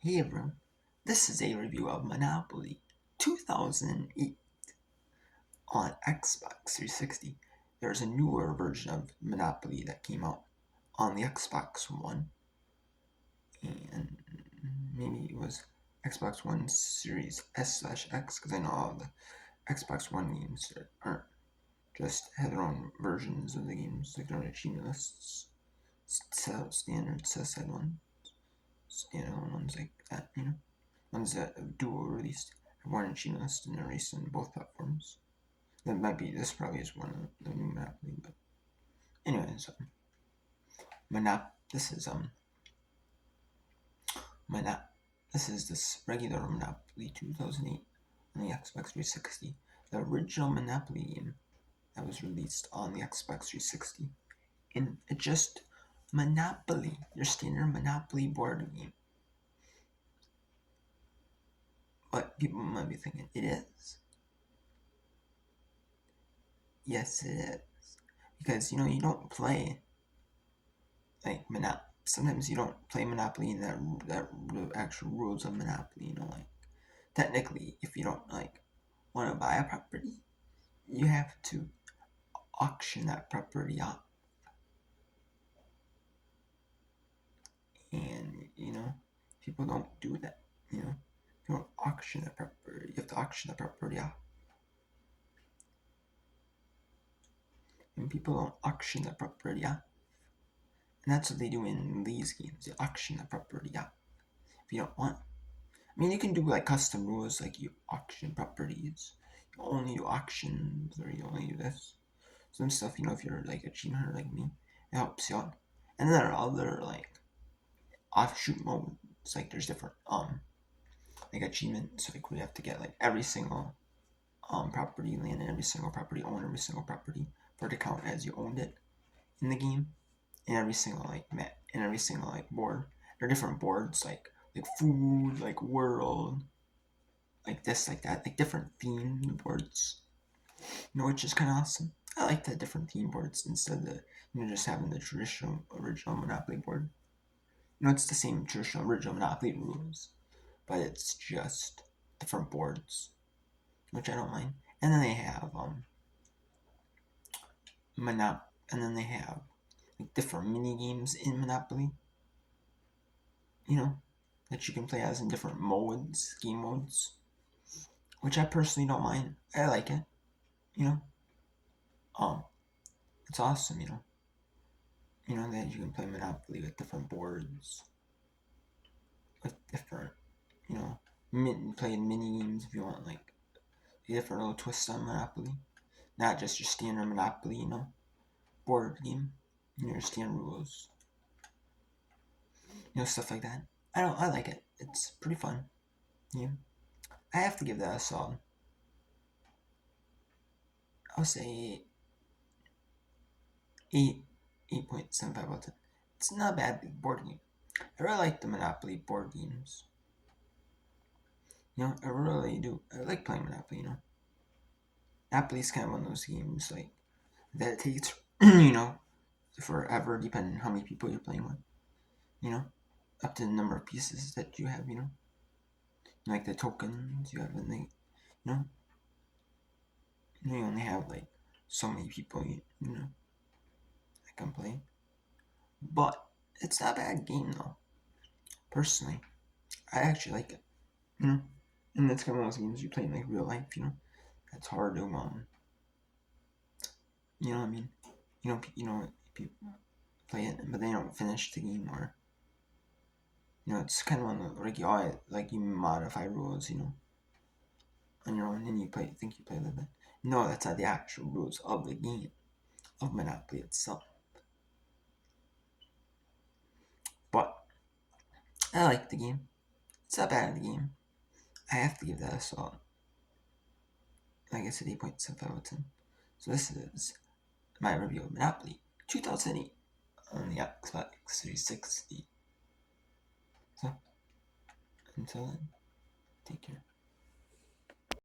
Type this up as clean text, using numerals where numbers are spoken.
Hey everyone, this is a review of Monopoly 2008 on Xbox 360. There's a newer version of Monopoly that came out on the Xbox One, and maybe it was Xbox One Series S/X, because I know all the Xbox One games aren't just have their own versions of the games, like their own achievement lists, standard set ones, standalone ones like that, ones that Duo released have one achievement list and they're released on both platforms. This probably is one of the new Monopoly, but anyways, this is this regular Monopoly 2008 on the Xbox 360, the original Monopoly game that was released on the Xbox 360, and it's just Monopoly, your standard Monopoly board game. But people might be thinking, it is. Yes, it is. Because, you don't play, like, sometimes you don't play Monopoly in that actual rules of Monopoly, like, technically, if you don't, like, want to buy a property, you have to auction that property off. And, people don't do that, you don't auction the property, you have to auction the property off. And people don't auction the property off. And that's what they do in these games. They auction the property off. If you don't want, you can do like custom rules, like you auction properties. You only do auctions, or you only do this. Some stuff, if you're like a cheater like me, it helps you out. And then there are other like offshoot modes. Like there's different like achievements, like we have to get like every single property land and every single property own every single property for it to count as you owned it in the game. In every single like map, in every single like board, there are different boards like food, like world, like this, like that, like different theme boards. Which is kind of awesome. I like the different theme boards instead of just having the traditional original Monopoly board. It's the same traditional original Monopoly rules, but it's just different boards, which I don't mind. And then they have and then they have like different mini games in Monopoly. That you can play as in different game modes, which I personally don't mind. I like it. It's awesome. That you can play Monopoly with different boards, with different, playing mini games if you want like a different little twist on Monopoly, not just your standard Monopoly, board game, your standard rules, stuff like that. I like it. It's pretty fun. Yeah. I have to give that a solid, I'll say 8.75 out of 10. It's not a bad board game. I really like the Monopoly board games. I really do. I like playing Monopoly, Monopoly's kind of one of those games like that it takes forever depending on how many people you're playing with. Up to the number of pieces that you have, like the tokens you have in the you only have like so many people that can play. But it's not a bad game though. Personally, I actually like it. And that's kind of one of those games you play in like real life. That's hard to you know what I mean. People play it, but they don't finish the game, or it's kind of one of the, like you modify rules, on your own, and you think you play a little bit. No, that's not the actual rules of the game, of Monopoly itself. But I like the game. It's not bad of the game. I have to give that a solid. Like I said, 8.75 out of 10. So this is my review of Monopoly 2008 on the Xbox 360. So, until then, take care.